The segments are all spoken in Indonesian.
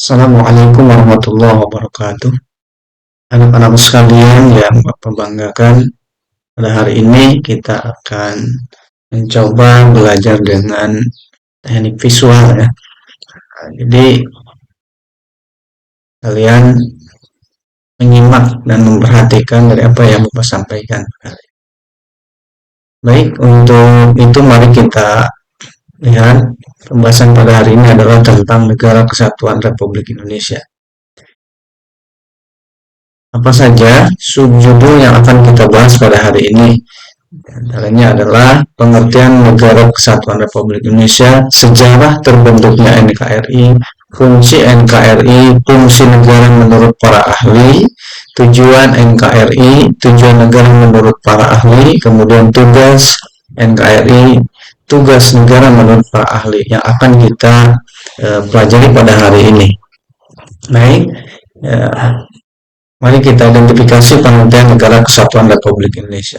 Assalamualaikum warahmatullahi wabarakatuh. Anak-anak sekalian yang Bapak banggakan, pada hari ini kita akan mencoba belajar dengan teknik visual ya. Jadi kalian menyimak dan memperhatikan dari apa yang Bapak sampaikan. Baik, untuk itu mari kita lihat pembahasan pada hari ini adalah tentang Negara Kesatuan Republik Indonesia. Apa saja subjudul yang akan kita bahas pada hari ini? Di antaranya adalah pengertian Negara Kesatuan Republik Indonesia, sejarah terbentuknya NKRI, fungsi NKRI, fungsi negara menurut para ahli, tujuan NKRI, tujuan negara menurut para ahli, kemudian tugas NKRI, tugas negara menurut para ahli yang akan kita pelajari pada hari ini. Baik, mari kita identifikasi pengertian Negara Kesatuan Republik Indonesia.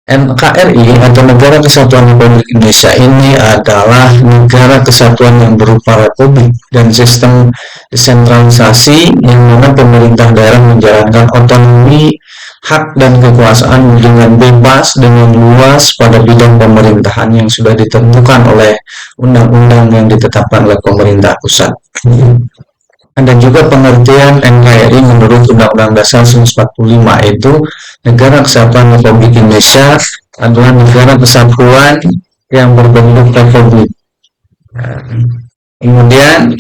NKRI atau Negara Kesatuan Republik Indonesia ini adalah negara kesatuan yang berupa republik dan sistem desentralisasi yang mana pemerintah daerah menjalankan otonomi, hak dan kekuasaan dengan bebas dengan luas pada bidang pemerintahan yang sudah ditentukan oleh undang-undang yang ditetapkan oleh pemerintah pusat. Ada juga pengertian NKRI menurut Undang-Undang Dasar 1945, yaitu Negara Kesatuan Republik Indonesia adalah negara kesatuan yang berbentuk republik. Kemudian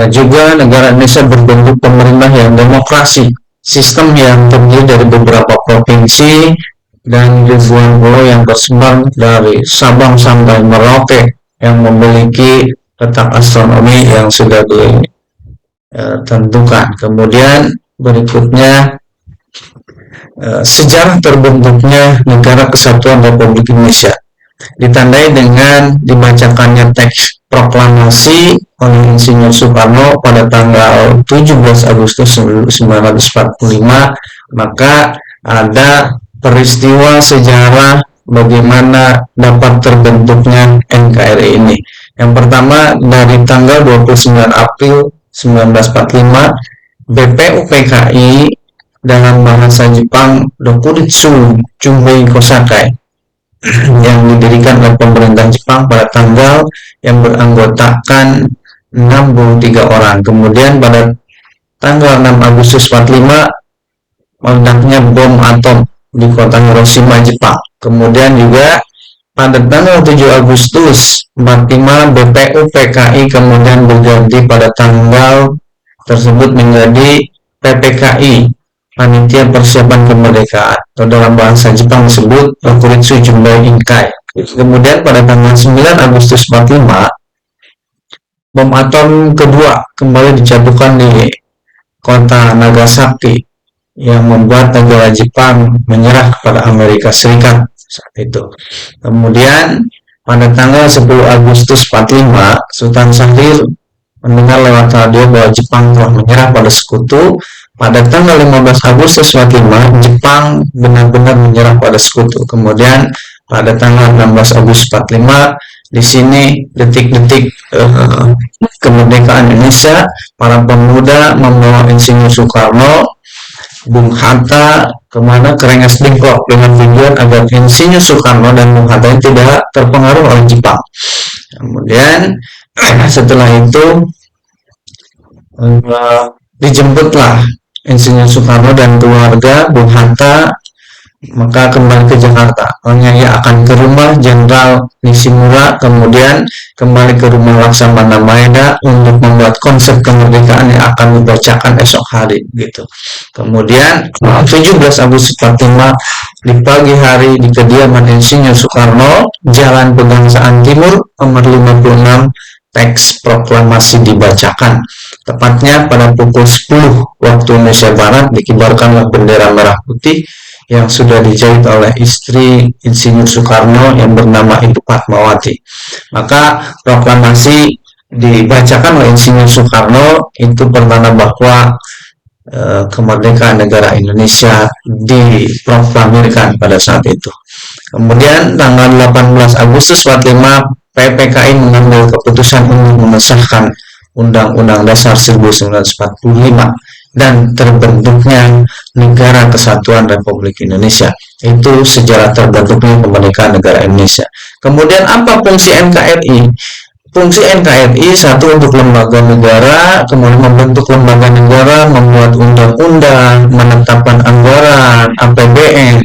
juga negara Indonesia berbentuk pemerintah yang demokrasi, sistem yang terdiri dari beberapa provinsi dan ribuan pulau yang tersebar dari Sabang sampai Merauke yang memiliki letak astronomi yang sudah tentukan. Kemudian berikutnya sejarah terbentuknya Negara Kesatuan Republik Indonesia ditandai dengan dibacakannya teks proklamasi oleh Insinyur Soekarno pada tanggal 17 Agustus 1945. Maka ada peristiwa sejarah bagaimana dapat terbentuknya NKRI ini. Yang pertama, dari tanggal 29 April 1945, BPUPKI dalam bahasa Jepang Dokuritsu Chunbei Kosakai yang didirikan oleh pemerintah Jepang pada tanggal yang beranggotakan 63 orang. Kemudian pada tanggal 6 Agustus 45 meledaknya bom atom di kota Hiroshima, Jepang. Kemudian juga pada tanggal 7 Agustus 45 BPUPKI kemudian berganti pada tanggal tersebut menjadi PPKI, Panitia Persiapan Kemerdekaan, atau dalam bahasa Jepang disebut Rokuritsu Junbei Inkai. Kemudian pada tanggal 9 Agustus 45 bom atom kedua kembali dijatuhkan di kota Nagasaki yang membuat negara Jepang menyerah kepada Amerika Serikat saat itu. Kemudian pada tanggal 10 Agustus 45, Sultan Syahrir mendengar lewat radio bahwa Jepang telah menyerah pada sekutu. Pada tanggal 15 Agustus 45, Jepang benar-benar menyerah pada sekutu. Kemudian pada tanggal 16 Agustus 45, di sini detik-detik kemerdekaan Indonesia, para pemuda membawa Insinyur Soekarno, Bung Hatta kemana ke Rengas Dengklok dengan tujuan agar Insinyur Soekarno dan Bung Hatta tidak terpengaruh oleh Jepang. Kemudian setelah itu dijemputlah Insinyur Soekarno dan keluarga Bung Hatta, maka kembali ke Jakarta. Hanya ia akan ke rumah Jenderal Nishimura, kemudian kembali ke rumah Laksamana Maeda untuk membuat konsep kemerdekaan yang akan dibacakan esok hari gitu. Kemudian 17 Agustus 45 di pagi hari di kediaman Insinyur Soekarno, Jalan Pegangsaan Timur nomor 56, teks proklamasi dibacakan. Tepatnya pada pukul 10 waktu Indonesia Barat dikibarkanlah bendera merah putih yang sudah dijahit oleh istri Insinyur Soekarno yang bernama Ibu Fatmawati. Maka proklamasi dibacakan oleh Insinyur Soekarno itu pertanda bahwa kemerdekaan negara Indonesia diproklamirkan pada saat itu. Kemudian tanggal 18 Agustus 45 PPKI mengambil keputusan untuk mengesahkan Undang-Undang Dasar 1945 dan terbentuknya Negara Kesatuan Republik Indonesia. Itu sejarah terbentuknya kemerdekaan negara Indonesia. Kemudian apa fungsi NKRI? Fungsi NKRI satu untuk lembaga negara, kemudian membentuk lembaga negara, membuat undang-undang, menetapkan anggaran, APBN,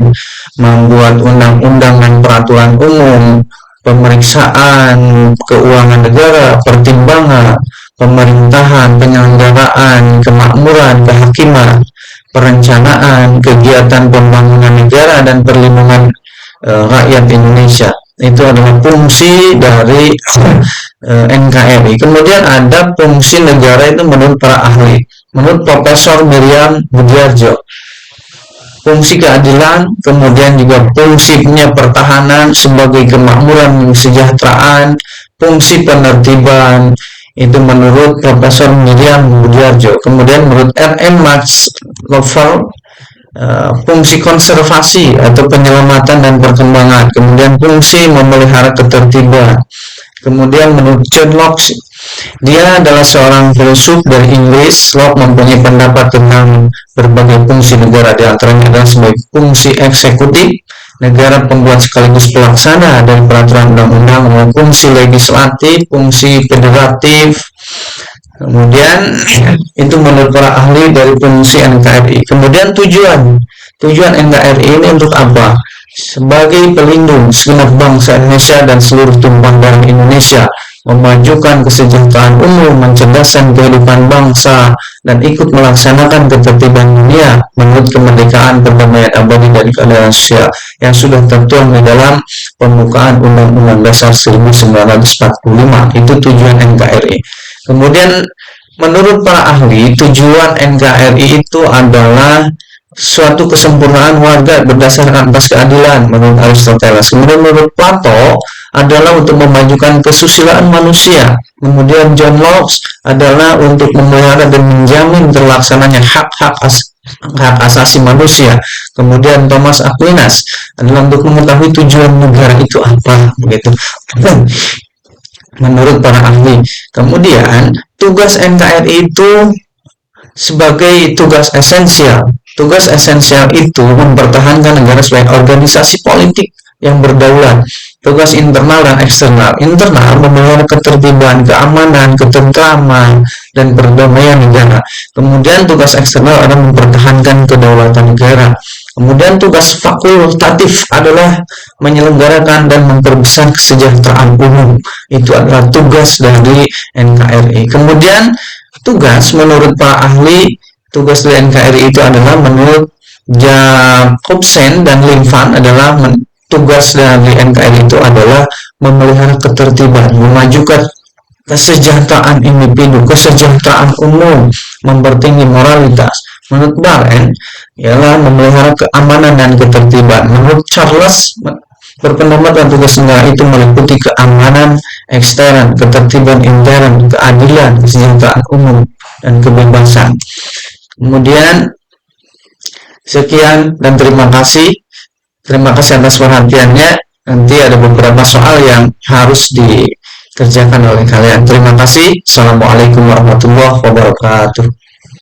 membuat undang-undang dan peraturan umum, pemeriksaan keuangan negara, pertimbangan, pemerintahan, penyelenggaraan, kemakmuran, kehakiman, perencanaan, kegiatan pembangunan negara dan perlindungan rakyat Indonesia. Itu adalah fungsi dari NKRI. Kemudian ada fungsi negara itu menurut para ahli. Menurut Profesor Miriam Budiarjo, fungsi keadilan, kemudian juga fungsinya pertahanan sebagai kemakmuran kesejahteraan, fungsi penertiban, itu menurut Profesor Miriam Budiarjo. Kemudian menurut R.M. Max Lovel, fungsi konservasi atau penyelamatan dan perkembangan, kemudian fungsi memelihara ketertiban. Kemudian menurut John Locke, dia adalah seorang filsuf dari Inggris. Locke mempunyai pendapat tentang berbagai fungsi negara, di antaranya adalah sebagai fungsi eksekutif, negara pembuat sekaligus pelaksana dari peraturan undang-undang, fungsi legislatif, fungsi federatif. Kemudian itu menurut para ahli dari fungsi NKRI. Kemudian tujuan NKRI ini untuk apa? Sebagai pelindung segenap bangsa Indonesia dan seluruh tumpah darah Indonesia, memajukan kesejahteraan umum, mencerdaskan kehidupan bangsa, dan ikut melaksanakan ketertiban dunia menurut kemerdekaan, perdamaian abadi dan keadilan sosial yang sudah tertuang di dalam pembukaan Undang-Undang Dasar 1945. Itu tujuan NKRI. Kemudian menurut para ahli, tujuan NKRI itu adalah suatu kesempurnaan warga berdasarkan atas keadilan menurut Aristoteles. Kemudian menurut Plato adalah untuk memajukan kesusilaan manusia. Kemudian John Locke adalah untuk memelihara dan menjamin terlaksananya hak asasi manusia. Kemudian Thomas Aquinas adalah untuk mengetahui tujuan negara itu apa, begitu. Menurut para ahli. Kemudian tugas NKRI itu sebagai tugas esensial. Tugas esensial itu mempertahankan negara sebagai organisasi politik yang berdaulat. Tugas internal dan eksternal. Internal memelihara ketertiban, keamanan, ketentraman, dan perdamaian negara. Kemudian tugas eksternal adalah mempertahankan kedaulatan negara. Kemudian tugas fakultatif adalah menyelenggarakan dan memperbesar kesejahteraan umum. Itu adalah tugas dari NKRI. Kemudian tugas menurut para ahli, tugas dari NKRI itu adalah menurut Jacobsen dan Linfan adalah tugas dari NKRI itu adalah memelihara ketertiban, memajukan kesejahteraan individu, kesejahteraan umum, mempertinggi moralitas. Menurut Baren ialah memelihara keamanan dan ketertiban. Menurut Charles berpendapat bahwa tugas negara itu meliputi keamanan ekstern, ketertiban intern, keadilan, kesejahteraan umum, dan kebebasan. Kemudian sekian dan terima kasih. Terima kasih atas perhatiannya. Nanti ada beberapa soal yang harus dikerjakan oleh kalian. Terima kasih. Assalamualaikum warahmatullahi wabarakatuh.